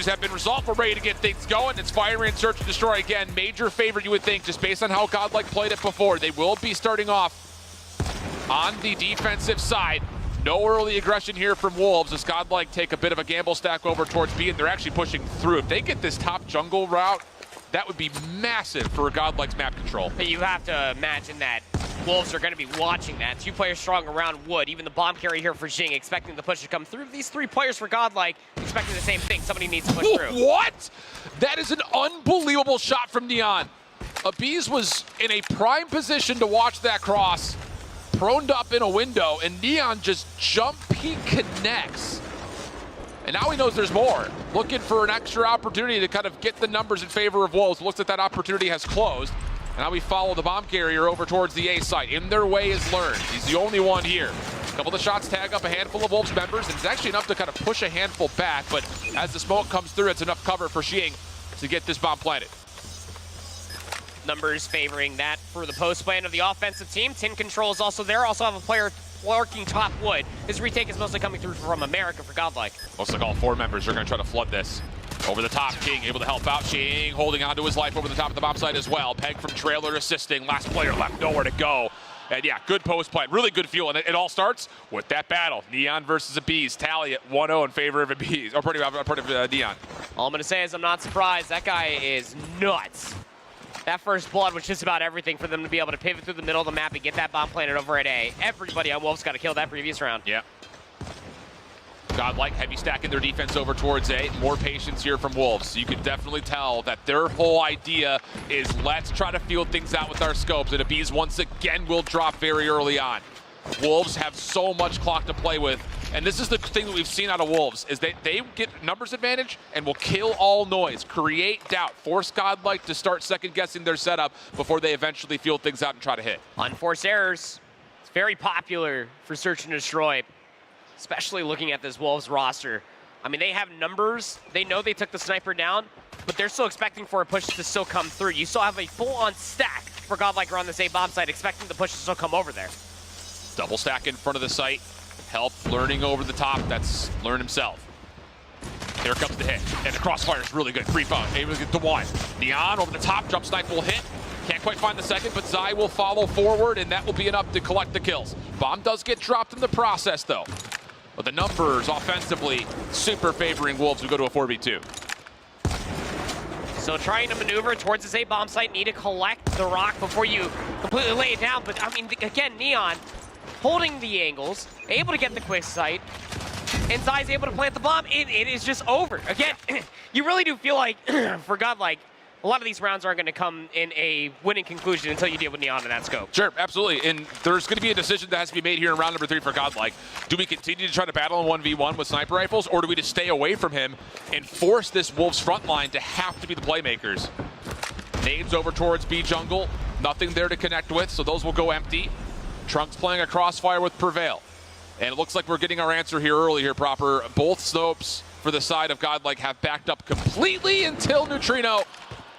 have been resolved. We're ready to get things going. It's fire and search and destroy again. Major favorite, you would think, just based on how Godlike played it before. They will be starting off on the defensive side. No early aggression here from Wolves as Godlike take a bit of a gamble stack over towards B, and they're actually pushing through. If they get this top jungle route, that would be massive for Godlike's map control. But you have to imagine that Wolves are going to be watching that. 2 players strong around Wood. Even the bomb carry here for Jing, expecting the push to come through. These 3 players for Godlike expecting the same thing. Somebody needs to push through. What? That is an unbelievable shot from Neon. Abiz was in a prime position to watch that cross, proned up in a window, and Neon just jump peek connects. And now he knows there's more. Looking for an extra opportunity to kind of get the numbers in favor of Wolves. Looks like that opportunity has closed. And now we follow the bomb carrier over towards the A site. In their way is Learned. He's the only one here. A couple of the shots tag up a handful of Wolves members, and it's actually enough to kind of push a handful back, but as the smoke comes through, it's enough cover for Xing to get this bomb planted. Numbers favoring that for the post plan of the offensive team. Tin Control is also there. Also have a player lurking top Wood. His retake is mostly coming through from America for Godlike. Looks like all 4 members are going to try to flood this. Over the top, Xing able to help out. Xing holding on to his life over the top of the bomb site as well. Peg from trailer assisting. Last player left, nowhere to go. And yeah, good post play. Really good feel. And it all starts with that battle. Neon versus Abiz. Tally at 1-0 in favor of Abiz. Or part of Neon. All I'm going to say is I'm not surprised. That guy is nuts. That first blood was just about everything for them to be able to pivot through the middle of the map and get that bomb planted over at A. Everybody on Wolves got to kill that previous round. Yeah. Godlike heavy stacking their defense over towards A. More patience here from Wolves. You can definitely tell that their whole idea is let's try to feel things out with our scopes. And Abiz once again will drop very early on. Wolves have so much clock to play with. And this is the thing that we've seen out of Wolves, is that they get numbers advantage and will kill all noise, create doubt, force Godlike to start second-guessing their setup before they eventually feel things out and try to hit. Unforced errors. It's very popular for search and destroy, especially looking at this Wolves roster. I mean, they have numbers. They know they took the sniper down, but they're still expecting for a push to still come through. You still have a full-on stack for Godlike around this A bomb site, expecting the push to still come over there. Double stack in front of the site. Help Learning over the top. That's Learn himself. Here comes the hit. And the crossfire is really good. Creep out. Able to get to 1. Neon over the top. Jump snipe will hit. Can't quite find the second, but Zai will follow forward, and that will be enough to collect the kills. Bomb does get dropped in the process, though. But the numbers offensively super favoring Wolves who go to a 4v2. So trying to maneuver towards this A bomb site. Need to collect the rock before you completely lay it down. But, I mean, again, Neon holding the angles, able to get the quick sight, and Zai's able to plant the bomb. It is just over. Again, you really do feel like, for Godlike, a lot of these rounds aren't going to come in a winning conclusion until you deal with Neon in that scope. Sure, absolutely. And there's going to be a decision that has to be made here in round number 3 for Godlike. Do we continue to try to battle in 1v1 with sniper rifles, or do we just stay away from him and force this Wolves front line to have to be the playmakers? Nades over towards B jungle. Nothing there to connect with, so those will go empty. Trunks playing a crossfire with Prevail. And it looks like we're getting our answer here early here, proper. Both scopes for the side of Godlike have backed up completely until Neutrino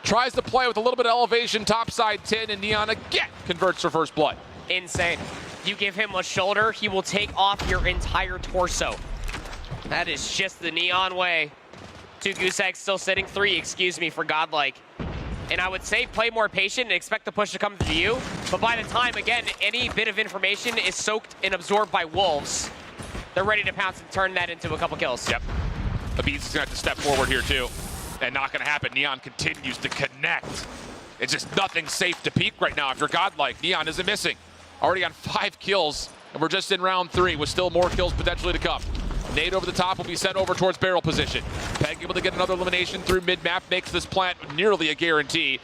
tries to play with a little bit of elevation, topside 10, and Neon again converts for first blood. Insane. You give him a shoulder, he will take off your entire torso. That is just the Neon way. 2 goose eggs still sitting, 3, excuse me, for Godlike. And I would say play more patient and expect the push to come to you. But by the time, again, any bit of information is soaked and absorbed by Wolves, they're ready to pounce and turn that into a couple kills. Yep. Abiz is going to have to step forward here, too. And not going to happen. Neon continues to connect. It's just nothing safe to peek right now if you're Godlike. Neon isn't missing. Already on 5 kills, and we're just in round 3 with still more kills potentially to come. Nade over the top will be sent over towards barrel position. Peg able to get another elimination through mid-map, makes this plant nearly a guarantee.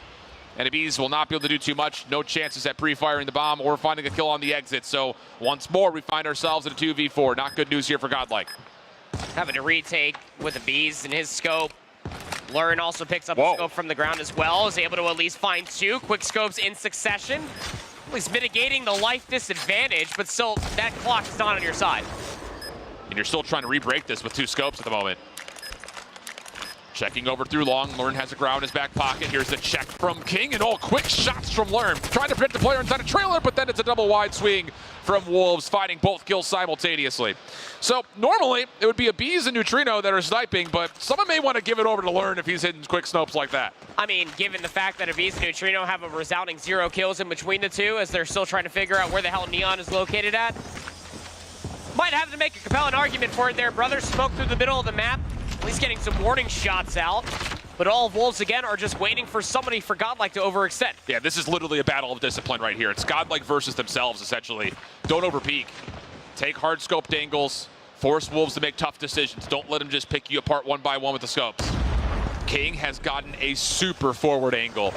And Abiz will not be able to do too much. No chances at pre-firing the bomb or finding a kill on the exit. So once more, we find ourselves in a 2v4. Not good news here for Godlike. Having a retake with Abiz in his scope. Learn also picks up a scope from the ground as well. Is able to at least find 2 quick scopes in succession. At least mitigating the life disadvantage, but still, that clock is not on your side. And you're still trying to re-break this with 2 scopes at the moment. Checking over through long. Learn has a ground in his back pocket. Here's the check from King, and quick shots from Learn. Trying to protect the player inside a trailer, but then it's a double wide swing from Wolves, finding both kills simultaneously. So normally it would be Abies and Neutrino that are sniping, but someone may want to give it over to Learn if he's hitting quick snopes like that. I mean, given the fact that Abies and Neutrino have a resounding 0 kills in between the two, as they're still trying to figure out where the hell Neon is located at, might have to make a compelling argument for it there, brother. Smoke through the middle of the map, at least getting some warning shots out. But all of Wolves, again, are just waiting for somebody for Godlike to overextend. Yeah, this is literally a battle of discipline right here. It's Godlike versus themselves, essentially. Don't overpeak. Take hard scoped angles. Force Wolves to make tough decisions. Don't let them just pick you apart one by one with the scopes. King has gotten a super forward angle.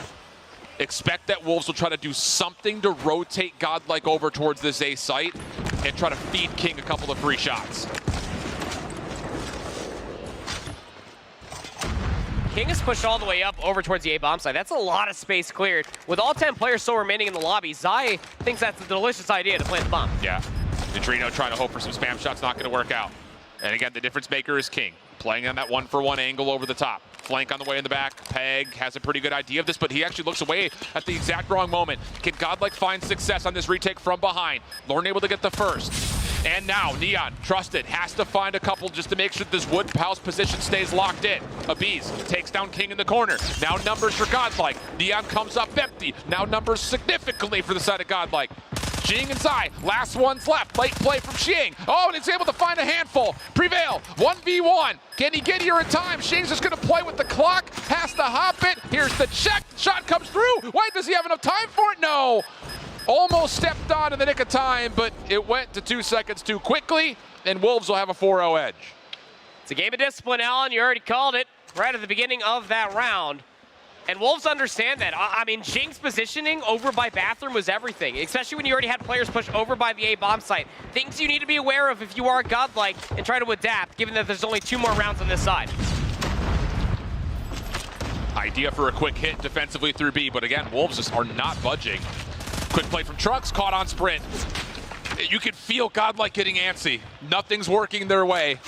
Expect that Wolves will try to do something to rotate Godlike over towards this A site and try to feed King a couple of free shots. King is pushed all the way up over towards the A-bomb side. That's a lot of space cleared. With all 10 players still remaining in the lobby, Zai thinks that's a delicious idea to plant the bomb. Yeah, Neutrino trying to hope for some spam shots, not going to work out. And again, the difference maker is King, playing on that 1-for-1 angle over the top. Flank on the way in the back. Peg has a pretty good idea of this, but he actually looks away at the exact wrong moment. Can Godlike find success on this retake from behind? Lorne able to get the first. And now, Neon, trusted, has to find a couple just to make sure this wood house position stays locked in. Abies takes down King in the corner. Now numbers for Godlike. Neon comes up empty. Now numbers significantly for the side of Godlike. Jing and Zai, last one's left. Late play from Xing. Oh, and he's able to find a handful. Prevail, 1v1. Can he get here in time? Xing's just gonna play with the clock. Has to hop it. Here's the check. Shot comes through. Wait, does he have enough time for it? No. Almost stepped on in the nick of time, but it went to 2 seconds too quickly, and Wolves will have a 4-0 edge. It's a game of discipline, Alan. You already called it right at the beginning of that round. And Wolves understand that. I mean, Jing's positioning over by Bathroom was everything, especially when you already had players push over by the A-bomb site. Things you need to be aware of if you are Godlike and try to adapt, given that there's only 2 more rounds on this side. Idea for a quick hit defensively through B, but again, Wolves just are not budging. Quick play from Trunks, caught on sprint. You can feel Godlike getting antsy. Nothing's working their way.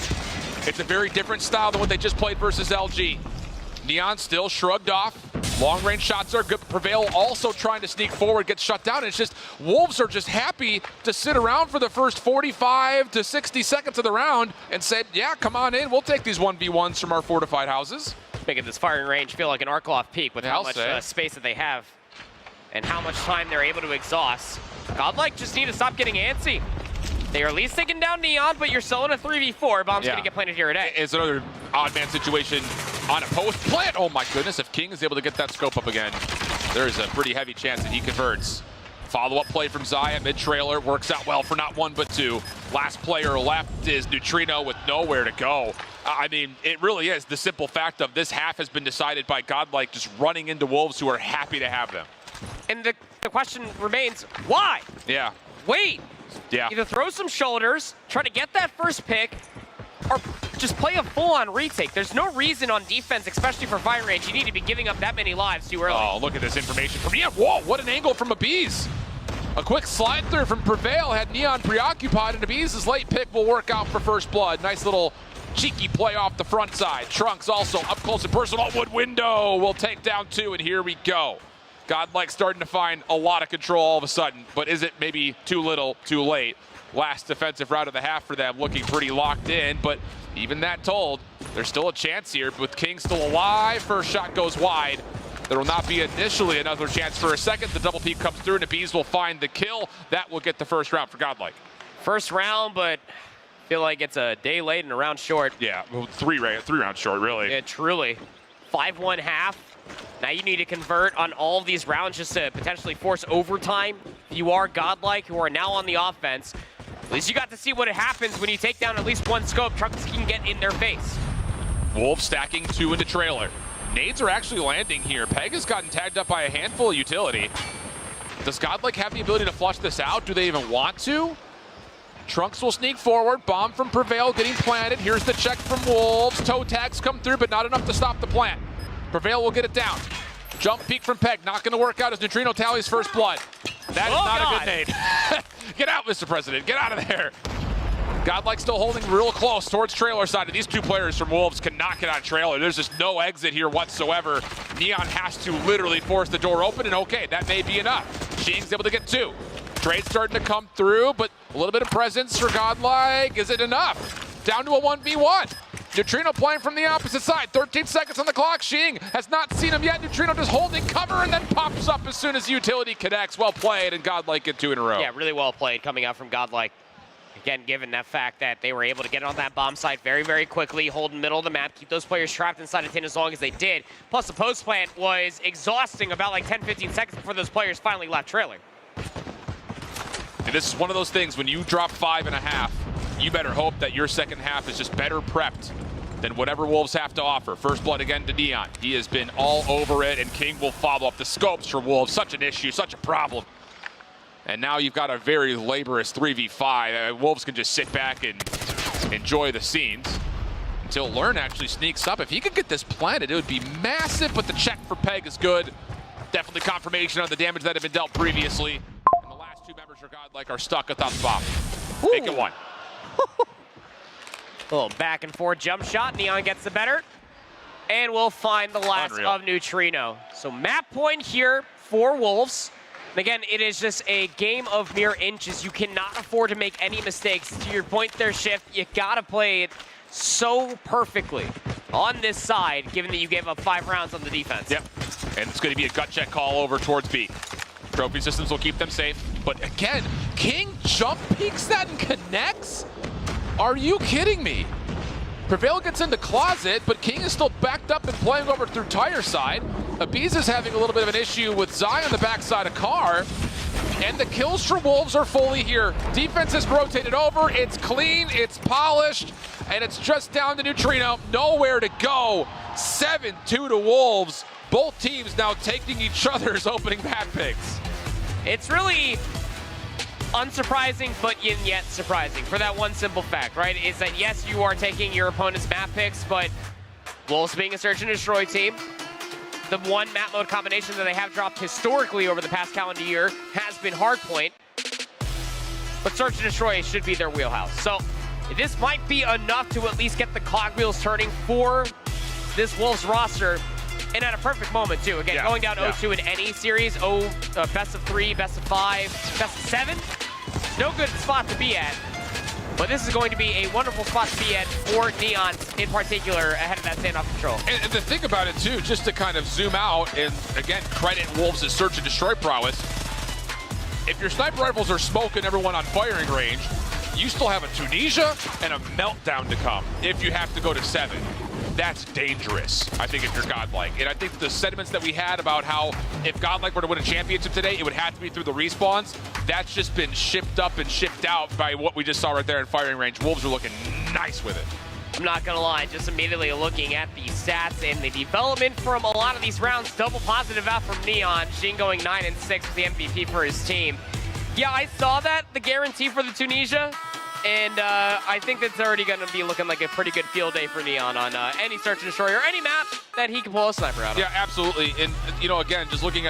It's a very different style than what they just played versus LG. Neon still shrugged off. Long range shots are good. Prevail also trying to sneak forward, gets shut down. It's just Wolves are just happy to sit around for the first 45 to 60 seconds of the round and said, yeah, come on in. We'll take these 1v1s from our fortified houses. Making this firing range feel like an Arcloth peak with how much space that they have and how much time they're able to exhaust. Godlike just need to stop getting antsy. They're at least taking down Neon, but you're still in a 3v4. Bomb's gonna get planted here today. It's another odd man situation on a post plant. Oh my goodness, if King is able to get that scope up again, there is a pretty heavy chance that he converts. Follow-up play from Zaya, mid-trailer, works out well for not 1 but 2. Last player left is Neutrino with nowhere to go. I mean, it really is the simple fact of this half has been decided by Godlike just running into Wolves who are happy to have them. And the question remains, why? Yeah. Wait. Yeah. Either throw some shoulders, try to get that first pick, or just play a full-on retake. There's no reason on defense, especially for fire range, you need to be giving up that many lives too early. Oh, look at this information from Neon. Whoa, what an angle from Abies. A quick slide through from Prevail had Neon preoccupied, and Abies' late pick will work out for first blood. Nice little cheeky play off the front side. Trunks also up close and personal. Wood window will take down 2, and here we go. Godlike starting to find a lot of control all of a sudden, but is it maybe too little, too late? Last defensive round of the half for them, looking pretty locked in, but even that told, there's still a chance here. With King still alive, first shot goes wide. There will not be initially another chance for a second. The double peek comes through, and the Bees will find the kill. That will get the first round for Godlike. First round, but I feel like it's a day late and a round short. Yeah, well, three rounds short, really. Yeah, truly. 5-1 half. Now you need to convert on all of these rounds just to potentially force overtime. You are Godlike, who are now on the offense. At least you got to see what happens when you take down at least 1 scope. Trunks can get in their face. Wolves stacking 2 into trailer. Nades are actually landing here. Peg has gotten tagged up by a handful of utility. Does Godlike have the ability to flush this out? Do they even want to? Trunks will sneak forward. Bomb from Prevail getting planted. Here's the check from Wolves. Toe tags come through, but not enough to stop the plant. Prevail will get it down. Jump peek from Peg. Not going to work out as Neutrino tallies first blood. That is not a good nade. Get out, Mr. President. Get out of there. Godlike still holding real close towards trailer side. And these two players from Wolves can knock it on trailer. There's just no exit here whatsoever. Neon has to literally force the door open, and okay, that may be enough. Shing's able to get 2. Trade's starting to come through, but a little bit of presence for Godlike. Is it enough? Down to a 1v1. Neutrino playing from the opposite side. 13 seconds on the clock. Shing has not seen him yet. Neutrino just holding cover and then pops up as soon as utility connects. Well played, and Godlike get 2 in a row. Yeah, really well played coming out from Godlike. Again, given that fact that they were able to get on that bomb site very, very quickly, hold in the middle of the map, keep those players trapped inside a tin as long as they did. Plus, the post plant was exhausting about like 10-15 seconds before those players finally left trailing. And this is one of those things, when you drop 5.5, you better hope that your second half is just better prepped than whatever Wolves have to offer. First blood again to Neon. He has been all over it, and King will follow up. The scopes for Wolves, such an issue, such a problem. And now you've got a very laborious 3v5. Wolves can just sit back and enjoy the scenes until Learn actually sneaks up. If he could get this planted, it would be massive, but the check for Peg is good. Definitely confirmation on the damage that had been dealt previously. And the last 2 members of Godlike are stuck atop the bomb. Make it 1. A little back and forth jump shot. Neon gets the better. And we'll find the last of Neutrino. So map point here for Wolves. And again, it is just a game of mere inches. You cannot afford to make any mistakes. To your point there, Shift, you gotta play it so perfectly on this side, given that you gave up 5 rounds on the defense. Yep, and it's gonna be a gut check call over towards B. Trophy systems will keep them safe. But again, King jump peeks that and connects? Are you kidding me? Prevail gets into closet, but King is still backed up and playing over through tire side. Abiz is having a little bit of an issue with Zai on the backside of Car. And the kills for Wolves are fully here. Defense is rotated over, it's clean, it's polished, and it's just down to Neutrino. Nowhere to go. 7-2 to Wolves. Both teams now taking each other's opening map picks. It's really unsurprising, but yet surprising for that one simple fact, right? Is that yes, you are taking your opponent's map picks, but Wolves being a search and destroy team, the one map mode combination that they have dropped historically over the past calendar year has been Hardpoint, but search and destroy should be their wheelhouse. So this might be enough to at least get the cogwheels turning for this Wolves roster. And at a perfect moment, too. Again, going down 0-2 in any series, best of 3, best of 5, best of 7, no good spot to be at. But this is going to be a wonderful spot to be at for Neon in particular ahead of that standoff control. And the thing about it, too, just to kind of zoom out and, again, credit Wolves' search and destroy prowess, if your sniper rifles are smoking everyone on firing range, you still have a Tunisia and a meltdown to come if you have to go to 7. That's dangerous, I think, if you're Godlike. And I think the sentiments that we had about how if Godlike were to win a championship today, it would have to be through the respawns, that's just been shipped up and shipped out by what we just saw right there in firing range. Wolves are looking nice with it. I'm not gonna lie, just immediately looking at the stats and the development from a lot of these rounds, double positive out from Neon. Shing going 9-6 with the MVP for his team. Yeah, I saw that, the guarantee for the Tunisia. And I think that's already going to be looking like a pretty good field day for Neon on any search and destroy or any map that he can pull a sniper out of. Yeah, absolutely. And, you know, again, just looking at